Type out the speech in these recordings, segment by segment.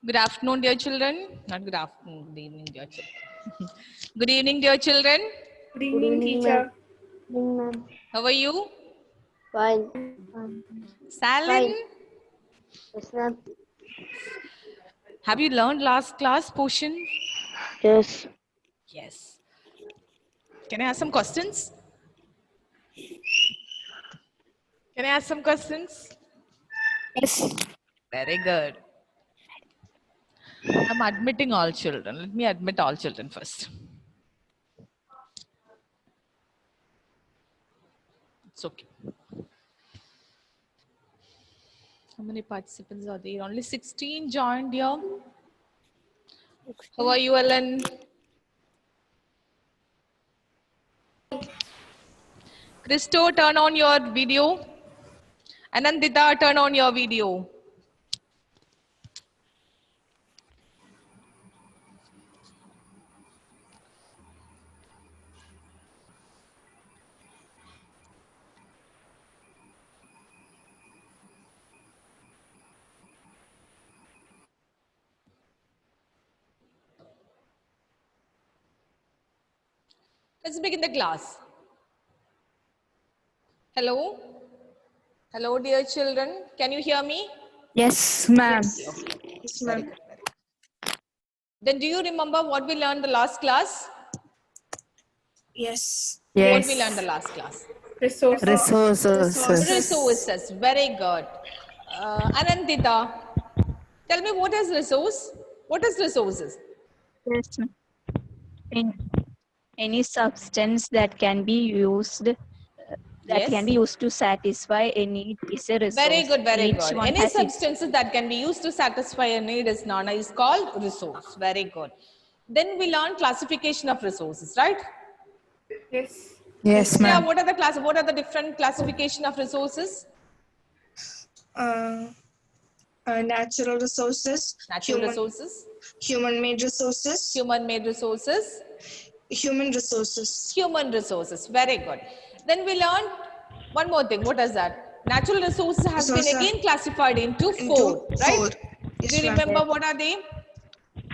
Good afternoon, dear children. Not good afternoon, good evening, dear children. Good evening, dear children. Good evening, teacher. Ma'am. How are you? Fine. Salin, Fine. Yes, ma'am. have you learned last class portion? Yes. Yes. Can I ask some questions? Can I ask some questions? Yes. Very good. I'm admitting all children. Let me admit all children first. It's okay. How many participants are there? Only 16 joined here. How are you, Ellen? Christo, turn on your video. Anandita, turn on your video. Let's begin the class. Hello? Hello, dear children. Can you hear me? Yes, ma'am. Yes, Very ma'am. good. Very good. Then do you remember what we learned the last class? Yes. What we learned the Yes. last class? Resources. Resources. Resources. Very good. Anandita, tell me what is resource? What is resources? Yes, ma'am. Any substance that can be used Yes. to satisfy a need is a Very resource. good, very Each good. one Any has its. substances that can be used to satisfy a need is called resource. Very good. Then we learn classification of resources, right? Yes. Yes, Yeah, ma'am. what are the different classification of resources? Uh, Natural resources, Natural resources, human-made resources, human-made resources, human resources. human resources. Very good. Then we learned one more thing. What is that? Natural resources has been Resource, again classified into into four, right? four. Do Yes, you ma'am. remember what are they?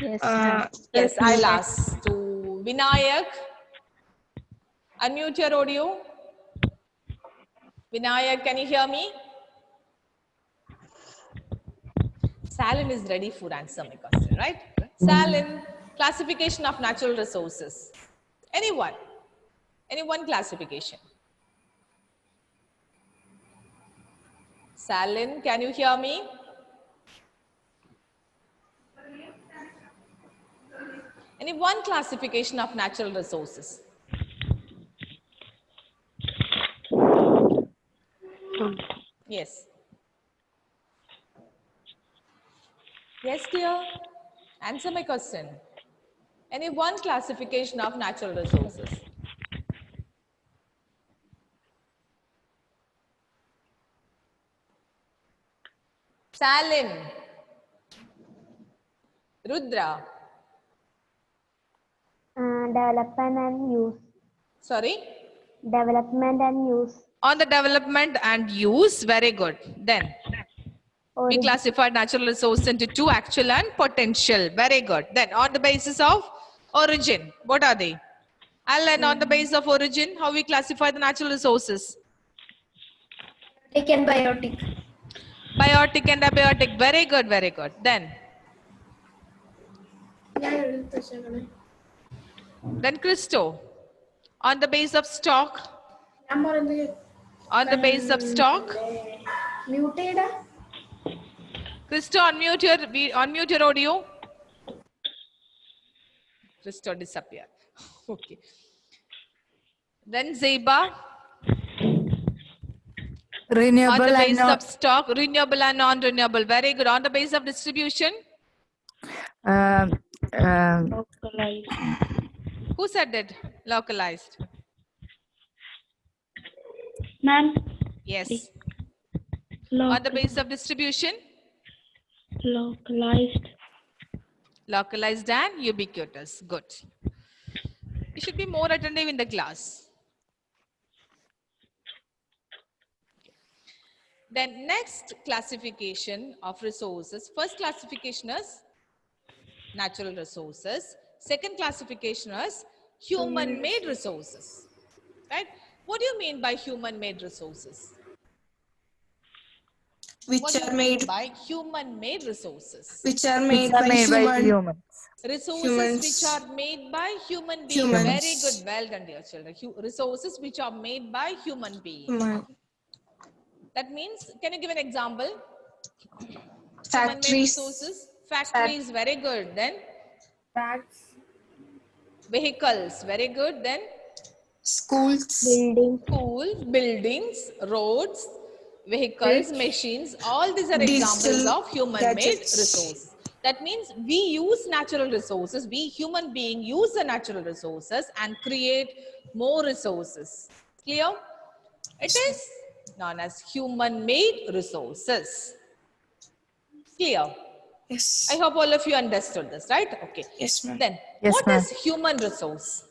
Yes, Uh, ma'am. Yes, I'll ask to Vinayak. Unmute your audio. Vinayak, can you hear me? Salin is ready for answer my question, right? Salin, classification of natural resources. Anyone? Any one classification? Salin, can you hear me? Any one classification of natural resources? Yes. Yes, dear. Answer my question. Any one classification of natural resources? Salin. Rudra. Development and use. Sorry? Development and use. On the development and use. Very good. Then we Origin. classified natural resources into two, actual and potential. Very good. Then on the basis of origin, what are they? Alan, on the basis of origin, how we classify the natural resources? Biotic and biotic. Biotic and abiotic. Very good, very good. Then Christo, on the base of stock, on the base of stock. Muted. Christo, unmute your audio. Christo disappeared. Okay. Then Zeba, on Renewable the and basis non, of stock, renewable and non-renewable. Very good. On the basis of distribution, um, um, who said it? Localized. Ma'am, Yes. On the basis of distribution, localized. localized and ubiquitous. Good. You should be more attentive in the class. Then next classification of resources. First classification is natural resources. Second classification is human-made resources. Right? What do you mean by human-made resources? Which What do are you mean made by human-made resources? which are Which made are by made by human humans. Resources humans. which are made by human beings. Humans. Very good. Well done, dear children. Resources which are made by human beings. Human. That means, can you give an example? Human-made Factories. resources. Factories. Very good. Then Facts. vehicles. Very good. Then Schools. Building. schools, buildings, roads, vehicles, machines. All these are examples Digital of human-made gadgets. resources. That means we use natural resources. We human beings use the natural resources and create more resources. Clear? It is known as human-made resources. Clear? Yes. I hope all of you understood this, right? Okay. Yes, ma'am. Then, Yes, what ma'am. is human resource?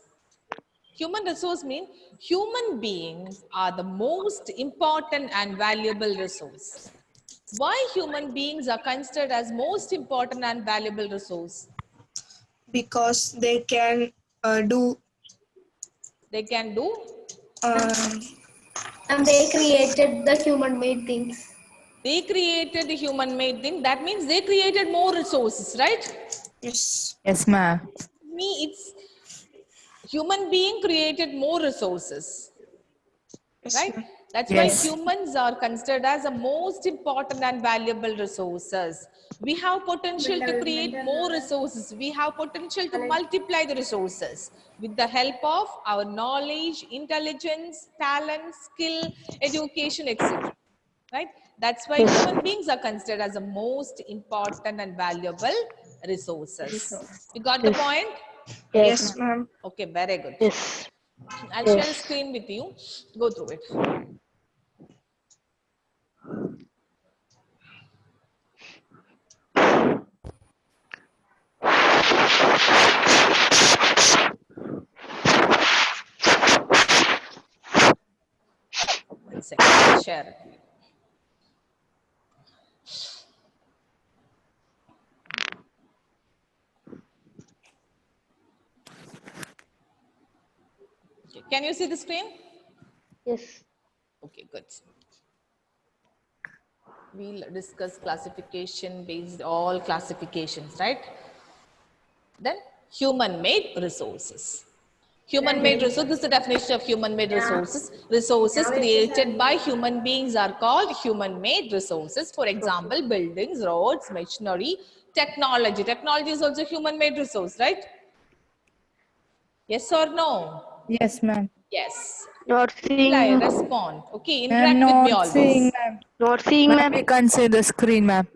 Human resource means human beings are the most important and valuable resource. Why human beings are considered as most important and valuable resource? Because they can do They can do, And they created the human-made things. they created the human-made thing. That means they created more resources, right? yes. Yes, ma'am. It's human being created more resources, Yes, right? ma'am. That's Yes. why humans are considered as the most important and valuable resources. We have potential to create more resources. We have potential to multiply the resources with the help of our knowledge, intelligence, talent, skill, education, etc. Right? That's why human beings are considered as the most important and valuable resources. You got the point? Yes, ma'am. Okay, very good. Yes. I'll share a screen with you. Go through it. One second, I'll share it. Okay. Can you see the screen? Yes. Okay, good. We'll discuss classification based all classifications, right? Then human-made resources. Human-made resources, this is the definition of human-made resources. Resources created by human beings are called human-made resources. For example, buildings, roads, machinery, technology. Technology is also human-made resource, right? Yes or no? Yes, ma'am. Yes. Not seeing, Reply, ma'am. respond. Okay, I'm interact with me not seeing, always. ma'am. Not seeing, Ma'am, ma'am. we can't see the screen, ma'am.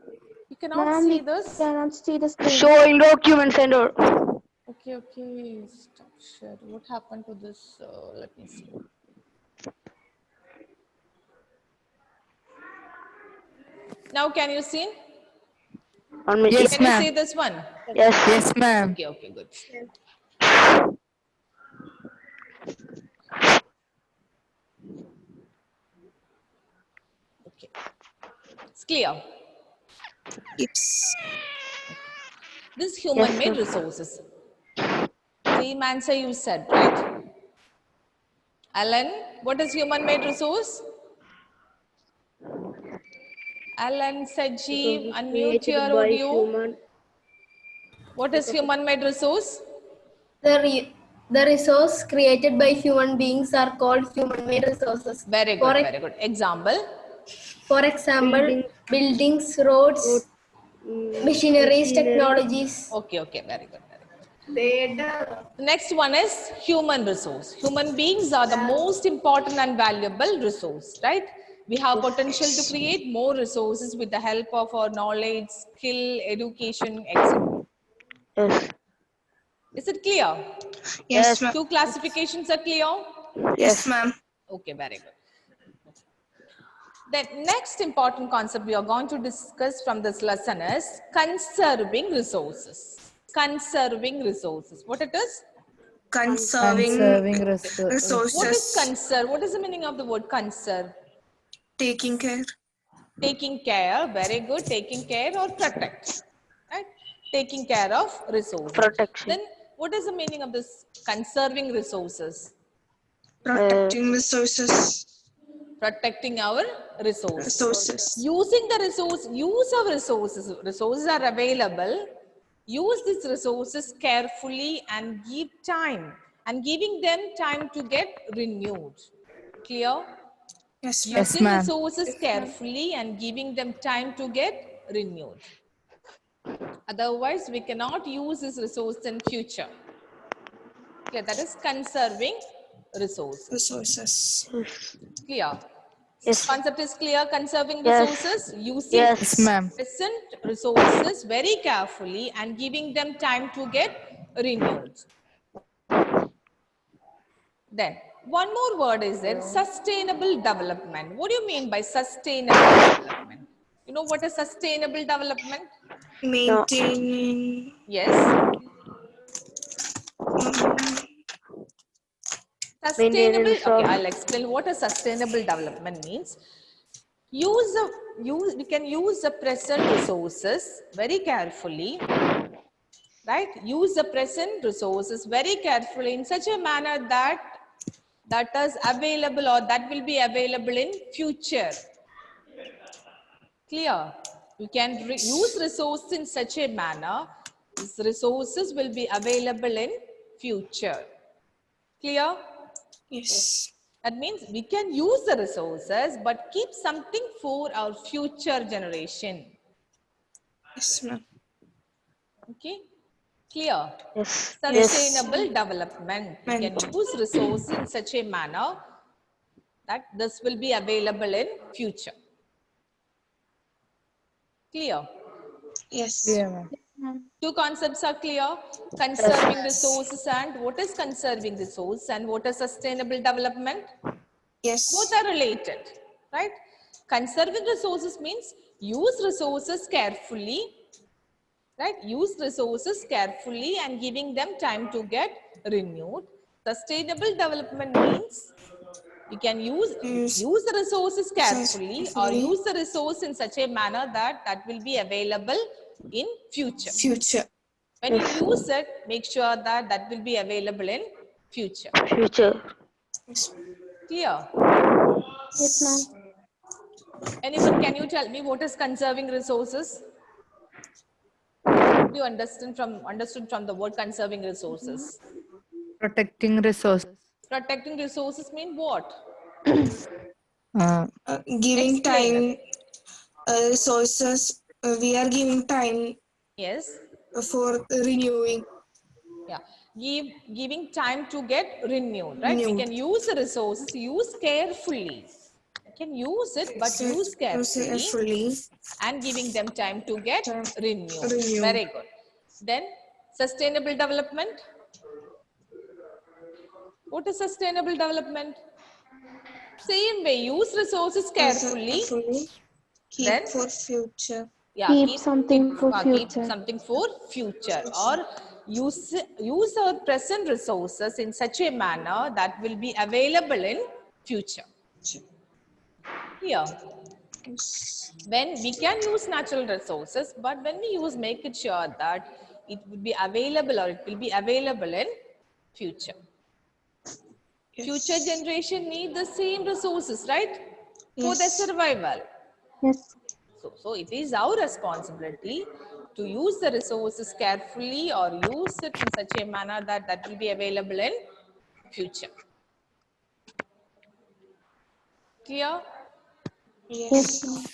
You cannot see this? Cannot see the screen. Showing document center. Okay, okay. Stop share. What happened to this? Let me see. Now, can you see? On my Yes, Can you ma'am. see this one? Yes. Yes, ma'am. Okay, okay, good. Okay. It's clear. Yes. This human-made resources. Same answer you said, right? Alan, what is human-made resource? Alan, Sajeev, unmute your audio. What is human-made resource? The resource created by human beings are called human-made resources. Very good, very good. Example? For example, buildings, roads, machineries, technologies. Okay, okay, very good, very good. The next one is human resource. Human beings are the most important and valuable resource, right? We have potential to create more resources with the help of our knowledge, skill, education, etc. Yes. Is it clear? Yes, ma'am. Two classifications are clear? Yes, ma'am. Okay, very good. The next important concept we are going to discuss from this lesson is conserving resources. Conserving resources. What it is? Conserving resources. What is resources. conserve? What is the meaning of the word conserve? Taking care. Taking care, very good. Taking care or protect. Right? taking care of resources. Protection. Then what is the meaning of this conserving resources? Protecting resources. Protecting our resources. Resources. Using the resource, use of resources. Resources are available. Use these resources carefully and give time. And giving them time to get renewed. Clear? Yes, ma'am. Yes, Using ma'am. resources carefully and giving them time to get renewed. Otherwise, we cannot use this resource in future. Clear? That is conserving resources. Resources. Clear? Yes. Concept is clear. Conserving Yes. resources, using Yes. Yes, ma'am. present resources very carefully and giving them time to get renewed. Then one more word is there, sustainable development. What do you mean by sustainable development? You know what is sustainable development? Maintaining. Yes. Sustainable, Maintenance okay, of- I'll explain what a sustainable development means. We can use the present resources very carefully, right? Use the present resources very carefully in such a manner that is available or that will be available in future. Clear? You can use resources in such a manner, these resources will be available in future. Clear? Yes. That means we can use the resources but keep something for our future generation. Yes, ma'am. Okay? Clear? Yes. Sustainable development. We can use resources in such a manner that this will be available in future. Clear? Yes. Yeah, ma'am. Two concepts are clear. Conserving resources and what is conserving resource and what is sustainable development. Yes. Both are related, right? Conserving resources means use resources carefully, right? Use resources carefully and giving them time to get renewed. Sustainable development means you can use the resources carefully or use the resource in such a manner that will be available in future. Future. When you use it, make sure that will be available in future. Future. Yes. Clear? Yes, ma'am. Anyone, can you tell me what is conserving resources? What do you understood from the word conserving resources? Protecting resources. Protecting resources mean what? Giving Explain time. Resources. We are giving time Yes. for renewing. Yeah. Giving time to get renewed, right? We Renewed. can use the resources, use carefully. You can use it, but use carefully Carefully. and giving them time to get renewed. Renewed. Very good. Then sustainable development. What is sustainable development? Same way, use resources carefully. Keep Then for future. yeah, Keep something for keep future. something for future, or use our present resources in such a manner that will be available in future. Here, when we can use natural resources, but when we use, make it sure that it will be available or it will be available in future. Future generation need the same resources, right? For their survival. Yes. So it is our responsibility to use the resources carefully or use it in such a manner that will be available in future. Clear? Yes, ma'am.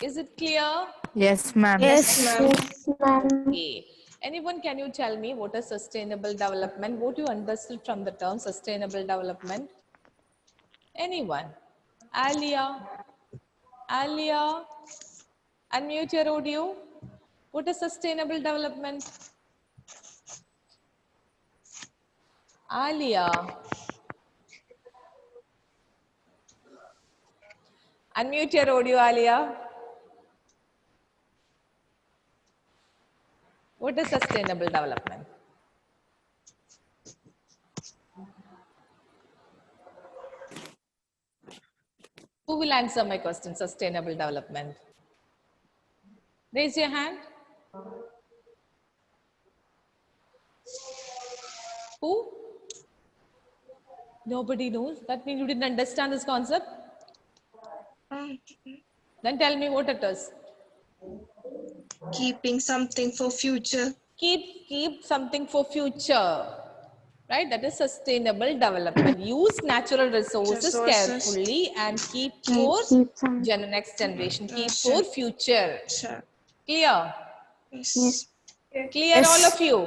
Is it clear? Yes, ma'am. Yes. Yes, ma'am. Okay. Anyone, can you tell me what is sustainable development? What you understood from the term sustainable development? Anyone? Alia? Alia? Unmute your audio. What is sustainable development? Alia? Unmute your audio, Alia. What is sustainable development? Who will answer my question, sustainable development? Raise your hand. Who? Nobody knows. That means you didn't understand this concept. Then tell me what it is. Keeping something for future. Keep something for future. Right? That is sustainable development. Use natural resources Resources. carefully and keep Keep for some. next generation. Keep Sure. for future. Sure. Clear? Yes. Clear all of you?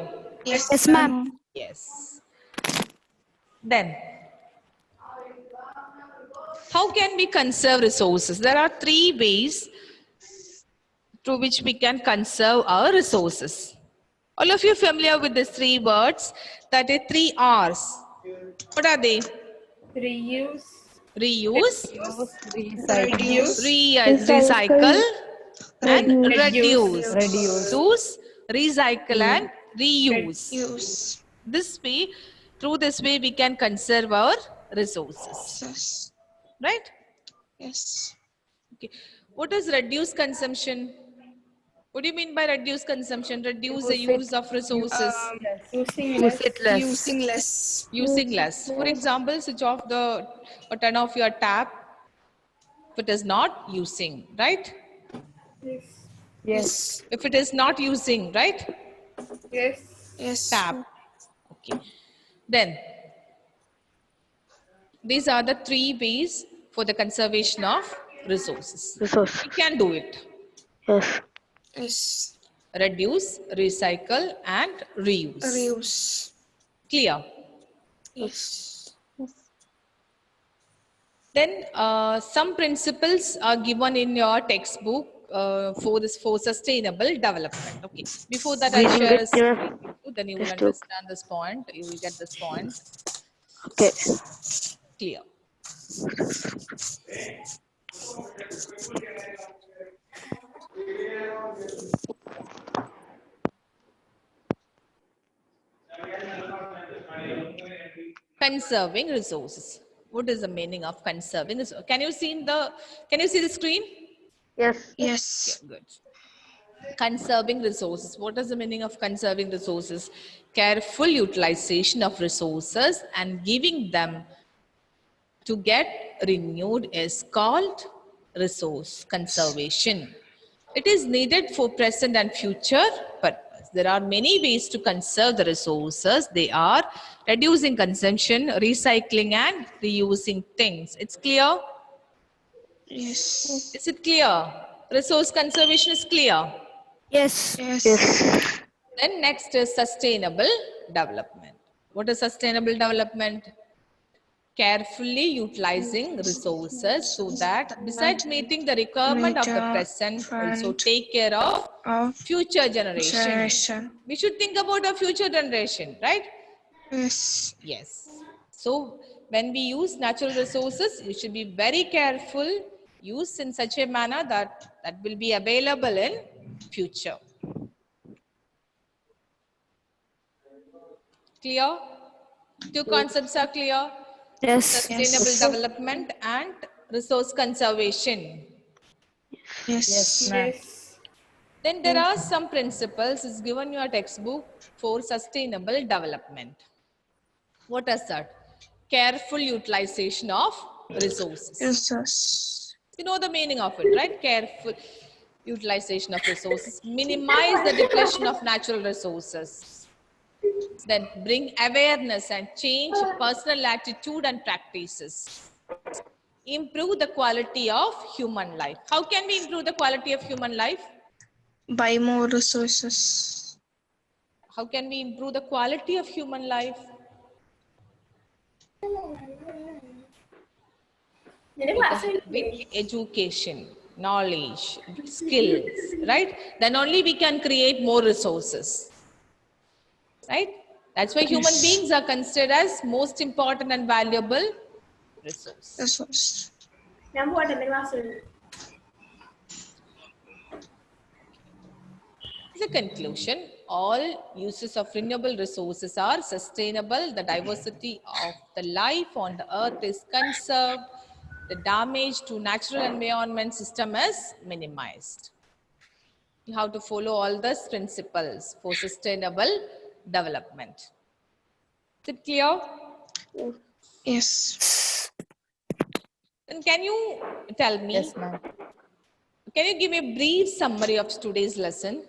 Yes, ma'am. Yes. Then, how can we conserve resources? There are 3 ways through which we can conserve our resources. All of you familiar with these 3 words? That is 3 R's. What are they? Reuse. Reuse, Reduce. recycle, and Reduce. reduce, recycle, and reuse. Use. This way, through this way, we can conserve our resources. Yes. Right? Yes. Okay. What is reduce consumption? What do you mean by reduce consumption? Reduce the use of resources. Using Use less. it less. Using less. Using less. For example, switch off or turn off your tap if it is not using, right? Yes. If it is not using, right? Yes. Yes. Tap. Okay. Then, these are the 3 ways for the conservation of resources. Resource. We can do it. Yes. Yes. Reduce, recycle, and reuse. Reuse. Clear? Yes. Then some principles are given in your textbook for sustainable development. Okay. Before that, I We didn't share a get screen your with you, then you will textbook. understand this point. You will get this point. Okay. Clear. Conserving resources. What is the meaning of conserving this? Can you see the screen? Yes. Yes. Good. Conserving resources. What is the meaning of conserving resources? Careful utilization of resources and giving them to get renewed is called resource conservation. It is needed for present and future purpose. There are many ways to conserve the resources. They are reducing consumption, recycling, and reusing things. It's clear? Yes. Is it clear? Resource conservation is clear. Yes. Yes. Yes. Then next is sustainable development. What is sustainable development? Carefully utilizing resources so that besides meeting the requirement of the present, also take care of Of future generation. generation. We should think about our future generation, right? Yes. Yes. So when we use natural resources, you should be very careful, use in such a manner that will be available in future. Clear? 2 concepts are clear. Yes. Sustainable development and resource conservation. Yes. Yes. Then there are some principles is given your textbook for sustainable development. What is that? Careful utilization of resources. Resource. You know the meaning of it, right? Careful utilization of resources. Minimize the depletion of natural resources. Then bring awareness and change personal attitude and practices. Improve the quality of human life. How can we improve the quality of human life? Buy more resources. How can we improve the quality of human life? With education, knowledge, skills, right? Then only we can create more resources, right? That's why human beings are considered as most important and valuable resource. Resource. As a conclusion, all uses of renewable resources are sustainable. The diversity of the life on the earth is conserved. The damage to natural environment system is minimized. You have to follow all these principles for sustainable development. it clear? Yes. And can you tell me, Yes, ma'am. can you give me a brief summary of today's lesson?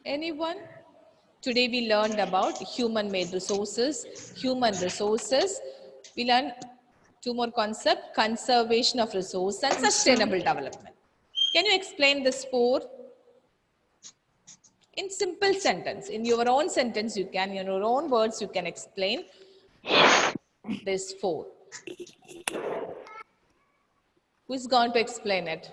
Anyone? Today we learned about human-made resources, human resources. We learned two more concepts, conservation of resource and sustainable development. Can you explain this four? In simple sentence, in your own sentence you can, in your own words you can explain this four. Who is going to explain it?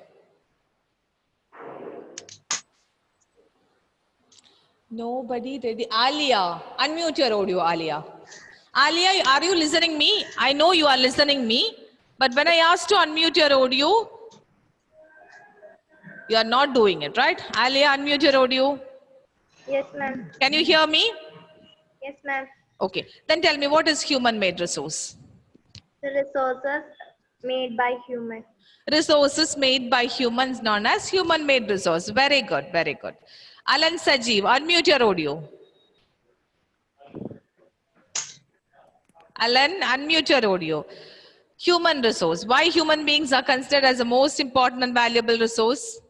Nobody ready. Alia, unmute your audio, Alia. Alia, are you listening me? I know you are listening me, but when I asked to unmute your audio, you are not doing it, right? Alia, unmute your audio. Yes, ma'am. Can you hear me? Yes, ma'am. Okay, then tell me, what is human-made resource? The resources made by humans. Resources made by humans known as human-made resource. Very good, very good. Alan Sajeev, unmute your audio. Alan, unmute your audio. Human resource. Why human beings are considered as the most important and valuable resource?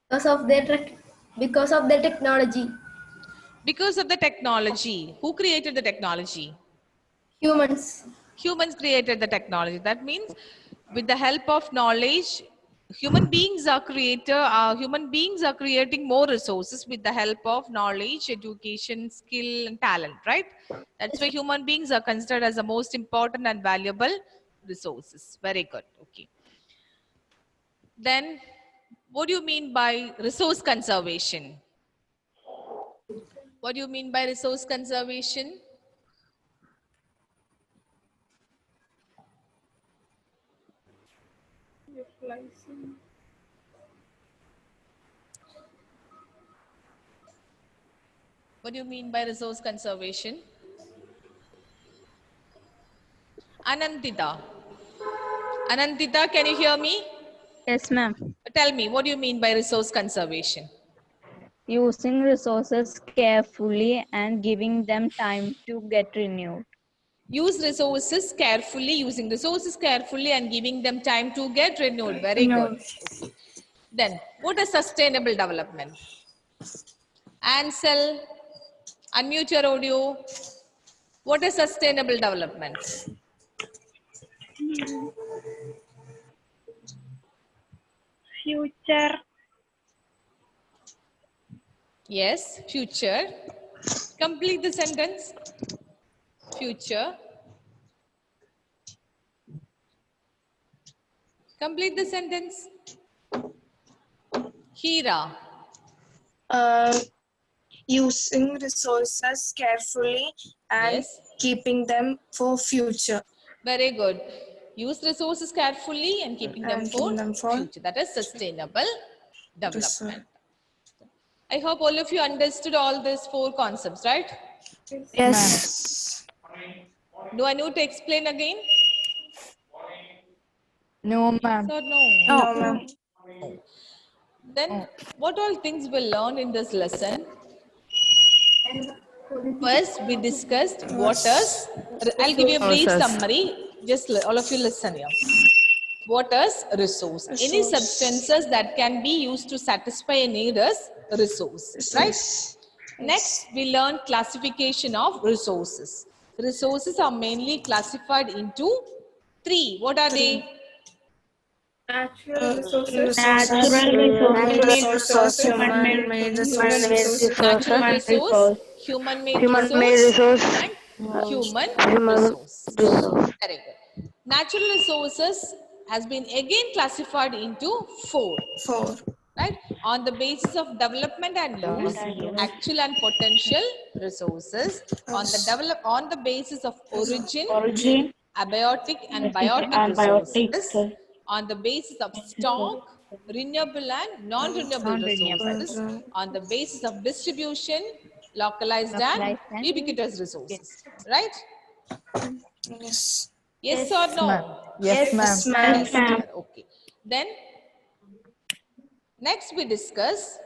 Because of their technology. Because of the technology. Who created the technology? Humans. Humans created the technology. That means with the help of knowledge, human beings are creating more resources with the help of knowledge, education, skill and talent, right? That's why human beings are considered as the most important and valuable resources. Very good. Okay. Then what do you mean by resource conservation? What do you mean by resource conservation? What do you mean by resource conservation? Anantita. Anantita, can you hear me? Yes, ma'am. Tell me, what do you mean by resource conservation? Using resources carefully and giving them time to get renewed. Use resources carefully, using resources carefully and giving them time to get renewed. Very good. Okay. Then, what is sustainable development? Ansel, unmute your audio. What is sustainable development? Future. Yes, future. Complete the sentence. Future. Complete the sentence. Hira. Using resources carefully and Yes. keeping them for future. Very good. Use resources carefully and keeping them And for keeping them for future. That is sustainable development. resource. I hope all of you understood all these four concepts, right? Yes. Do I need to explain again? No, ma'am. Or no? No, ma'am. Then what all things we'll learn in this lesson? First, we discussed waters. I'll give you a brief Resources. summary. Just all of you listen here. Waters, resource. Any Resource. substances that can be used to satisfy a need is resource, right? Resource. Next, we learned classification of resources. Resources are mainly classified into three. What are they? Natural Resources. Human-made resources. Natural resource, human-made resource, and human resource. Very good. Natural resources has been again classified into four, Four. right? On the basis of development and use, actual and potential resources. On the basis of origin, abiotic and biotic resources. On the basis of stock, renewable and non-renewable resources. On the basis of distribution, localized and ubiquitous resources, right? Yes. Yes or no? Yes, ma'am. Yes, sir. Okay. Then Next we discuss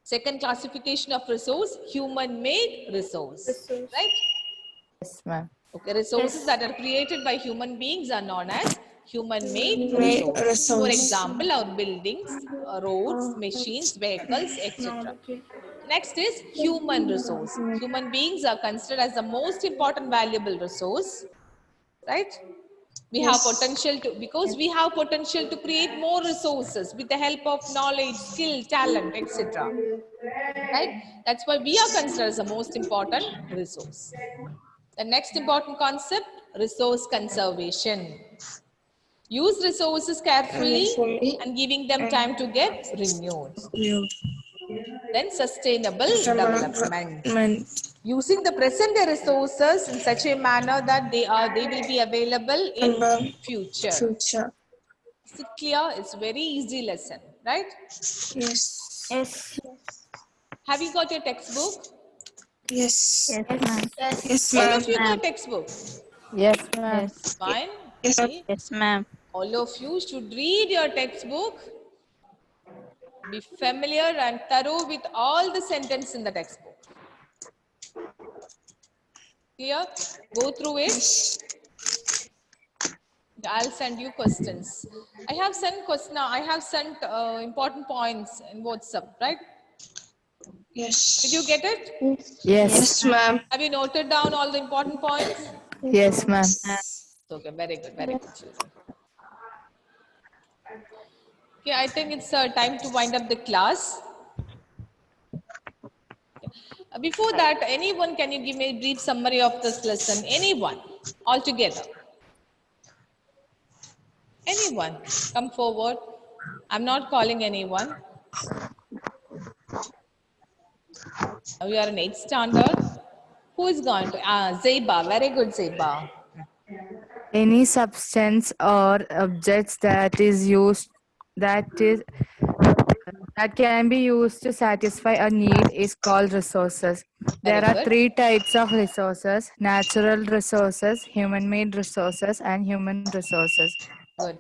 second classification of resource, human-made resource. Right? Yes, ma'am. Okay, resources that are created by human beings are known as human-made Made resources. resource. For example, our buildings, roads, machines, vehicles, etc. Next is human resource. Human beings are considered as the most important valuable resource, right? We have potential to, because we have potential to create more resources with the help of knowledge, skill, talent, etc. Right? That's why we are considered as the most important resource. The next important concept, resource conservation. Use resources carefully and giving them time to get renewed. Then sustainable development. Using the present day resources in such a manner that they will be available in future. Future. Is it clear? It's very easy lesson, right? Yes. Yes. Have you got your textbook? Yes. Yes, ma'am. Yes, All ma'am. of you got textbook? Yes, ma'am. Yes. Fine. Yes, ma'am. Okay. Yes, ma'am. All of you should read your textbook. Be familiar and thorough with all the sentence in the textbook. Clear? Go through it. I'll send you questions. I have sent important points in WhatsApp, right? Yes. Did you get it? Yes. Yes, ma'am. Have you noted down all the important points? Yes, ma'am. Okay, very good, children. Okay, I think it's time to wind up the class. Before that, anyone, can you give me a brief summary of this lesson? Anyone, altogether. Anyone, come forward. I'm not calling anyone. Now you are in 8th standard. Who is going to? Zeba, very good, Zeba. Any substance or objects that can be used to satisfy a need is called resources. There Very are good. 3 types of resources: natural resources, human-made resources, and human resources. Good.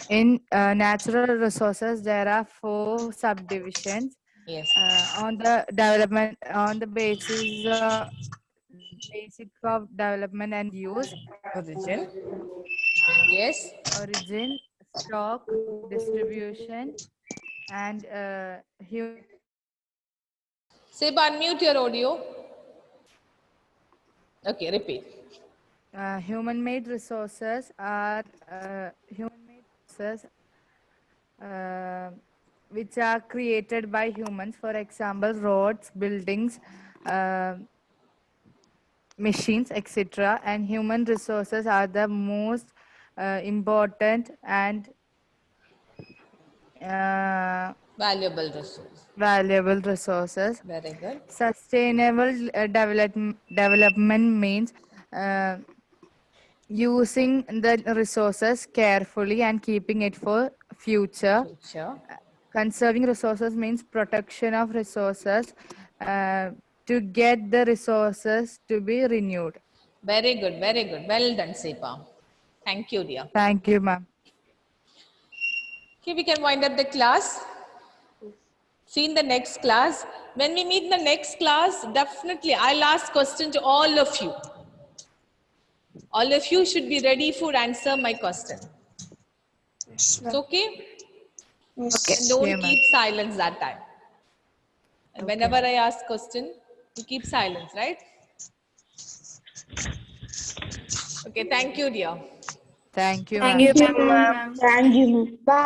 In natural resources, there are 4 subdivisions. Yes. On the basic of development and use: Origin. Yes. origin, stock, distribution, and Seba, unmute your audio. Okay, repeat. human-made resources are which are created by humans. For example, roads, buildings, machines, etc. And human resources are the most important and Valuable resource. valuable resources. Very good. Sustainable development means using the resources carefully and keeping it for future. Future. Conserving resources means protection of resources to get the resources to be renewed. Very good, very good. Well done, Seba. Thank you, dear. Thank you, ma'am. Okay, we can wind up the class. See in the next class. When we meet in the next class, definitely I'll ask question to all of you. All of you should be ready for answer my question. Yes, It's okay? Yes. And don't Yeah, ma'am. keep silence that time. And whenever I ask question, you keep silence, right? Okay, thank you, dear. Thank you, Thank ma'am. you, ma'am. Thank you, ma'am. Bye.